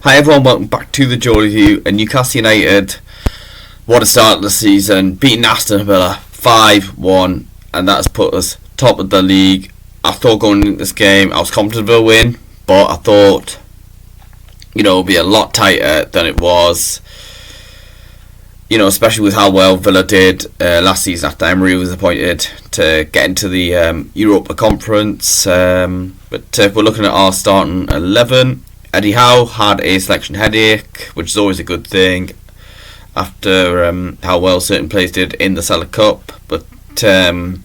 Hi everyone, welcome back to the Joy Review. And Newcastle United, what a start of the season, beating Aston Villa 5-1, and that's put us top of the league. I thought going into this game I was confident of a win, but I thought it would be a lot tighter than it was, especially with how well Villa did last season after Emery was appointed to get into the Europa Conference. But we're looking at our starting 11. Eddie Howe had a selection headache, which is always a good thing after how well certain players did in the Celtic Cup. But Tonali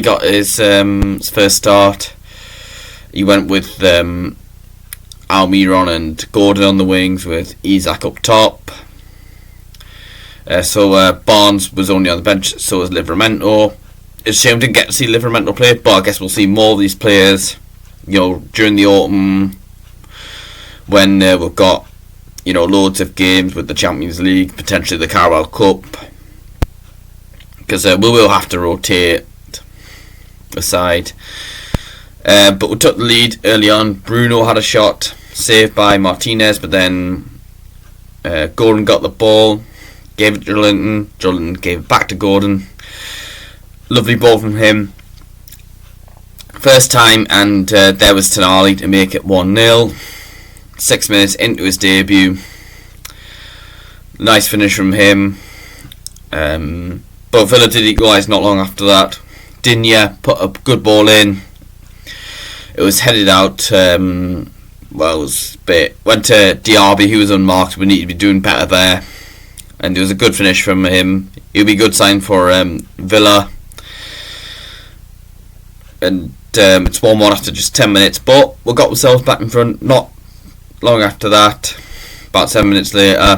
got his first start. He went with Almiron and Gordon on the wings with Isak up top. So Barnes was only on the bench, so was Livramento. It's a shame we didn't get to see Livramento play, but I guess we'll see more of these players during the autumn when we've got loads of games with the Champions League, potentially the Carabao Cup, because we will have to rotate the side. But we took the lead early on. Bruno had a shot saved by Martinez, but then Gordon got the ball, gave it to Jolinton gave it back to Gordon. Lovely ball from him first time, and there was Tonali to make it 1-0. 6 minutes into his debut. Nice finish from him. But Villa did equalise not long after that. Digne put a good ball in. It was headed out. It was went to Diaby, who was unmarked. We need to be doing better there. And it was a good finish from him. It'll be a good sign for Villa. And it's 1-1 after just 10 minutes, but we got ourselves back in front not long after that. About 7 minutes later,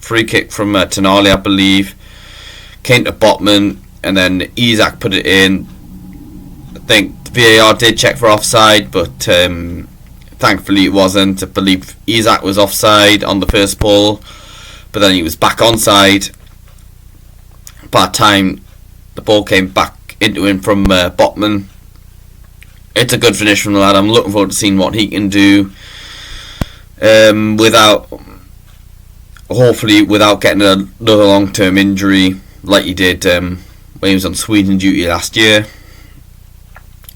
free kick from Tonali, I believe, came to Botman, and then Isak put it in. I think the VAR did check for offside, but thankfully it wasn't. I believe Isak was offside on the first ball, but then he was back onside. By the time the ball came back into him from Botman, it's a good finish from the lad. I'm looking forward to seeing what he can do hopefully without getting another long-term injury like he did when he was on Sweden duty last year,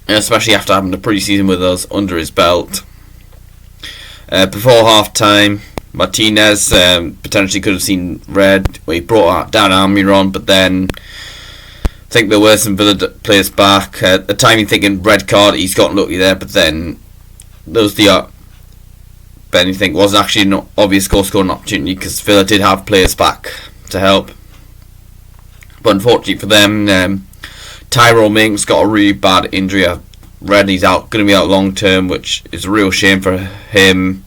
especially after having the pre-season with us under his belt. Before half-time, Martinez potentially could have seen red where he brought down Almiron, but then I think there were some Villa players back. At the time, you're thinking red card, he's got lucky there, but then there was but you think was actually an obvious goal-scoring opportunity because Villa did have players back to help. But unfortunately for them, Tyrone Mings got a really bad injury. I read he's going to be out long-term, which is a real shame for him.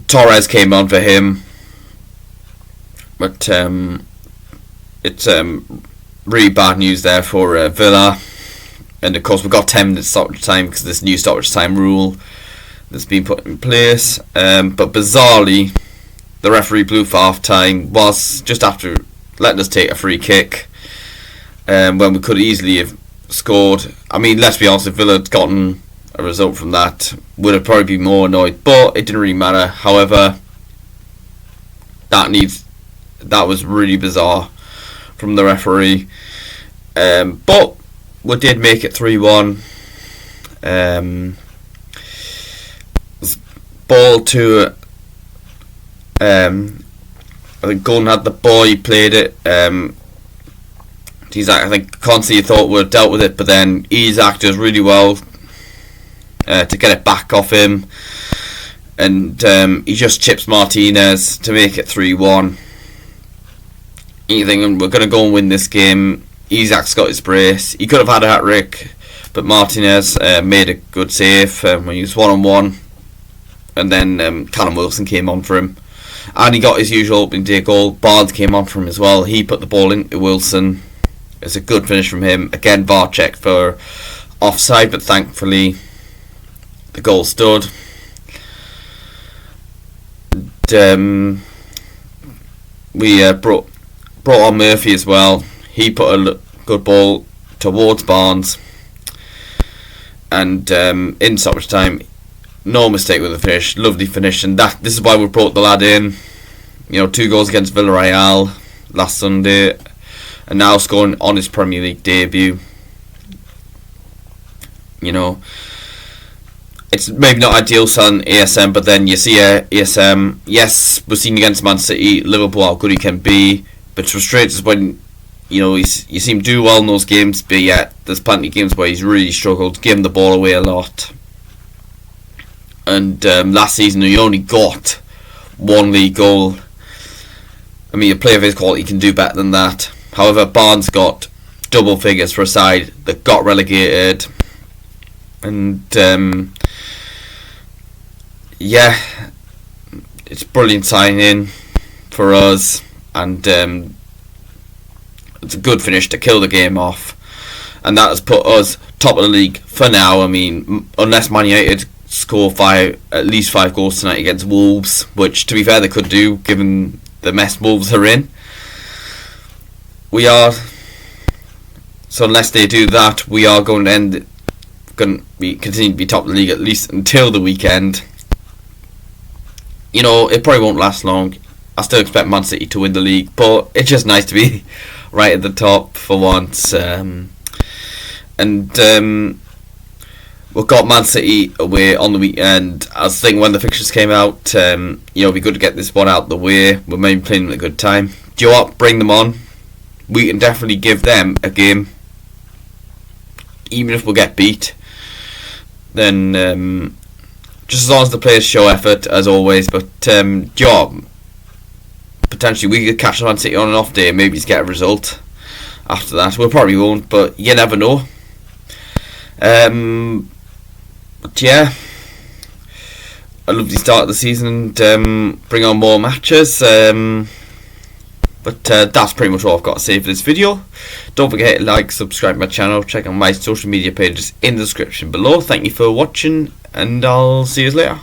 Torres came on for him, but it's really bad news there for Villa. And of course we've got 10 minutes stoppage time because of this new stoppage time rule that's been put in place. But bizarrely, the referee blew for half time was just after letting us take a free kick when we could easily have scored. I mean, let's be honest, if Villa had gotten a result from that, would have probably been more annoyed, but it didn't really matter. However, that was really bizarre from the referee. But we did make it 3-1. Ball to I think Gordon had the ball, he played it. Isak, I think Consi thought would have dealt with it, but then Isak does really well to get it back off him, and he just chips Martinez to make it 3-1. You think we're going to go and win this game. Isak's got his brace. He could have had a hat-trick, but Martinez made a good save when he was 1-on-1, and then Callum Wilson came on for him, and he got his usual opening day goal. Barnes came on for him as well. He put the ball into Wilson. It's a good finish from him. Again, VAR checked for offside, but thankfully the goal stood. We brought on Murphy as well. He put a good ball towards Barnes, and in stoppage time no mistake with the finish, lovely finish, and this is why we brought the lad in. 2 goals against Villarreal last Sunday, and now scoring on his Premier League debut. It's maybe not ideal selling ASM, but then you see ASM, yes, we're seeing against Man City, Liverpool, how good he can be, but it's frustrating when you see him do well in those games, but yet there's plenty of games where he's really struggled, giving the ball away a lot. And last season he only got 1 league goal. I mean, a player of his quality can do better than that. However, Barnes got double figures for a side that got relegated. And it's brilliant signing for us, and it's a good finish to kill the game off, and that has put us top of the league for now. I mean, unless Man United score at least 5 goals tonight against Wolves, which to be fair they could do given the mess Wolves are in. So unless they do that, we are going to continue to be top of the league at least until the weekend. It probably won't last long. I still expect Man City to win the league, but it's just nice to be right at the top for once. We've got Man City away on the weekend. I was thinking when the fixtures came out, it'd be good to get this one out the way. We're maybe playing them at a good time. Do you know what? Bring them on. We can definitely give them a game. Even if we get beat, then just as long as the players show effort, as always. But potentially we could catch Man City on an off day and maybe just get a result after that. We probably won't, but you never know. But yeah, a lovely start of the season and bring on more matches. But that's pretty much all I've got to say for this video. Don't forget to like, subscribe to my channel, check out my social media pages in the description below. Thank you for watching, and I'll see you later.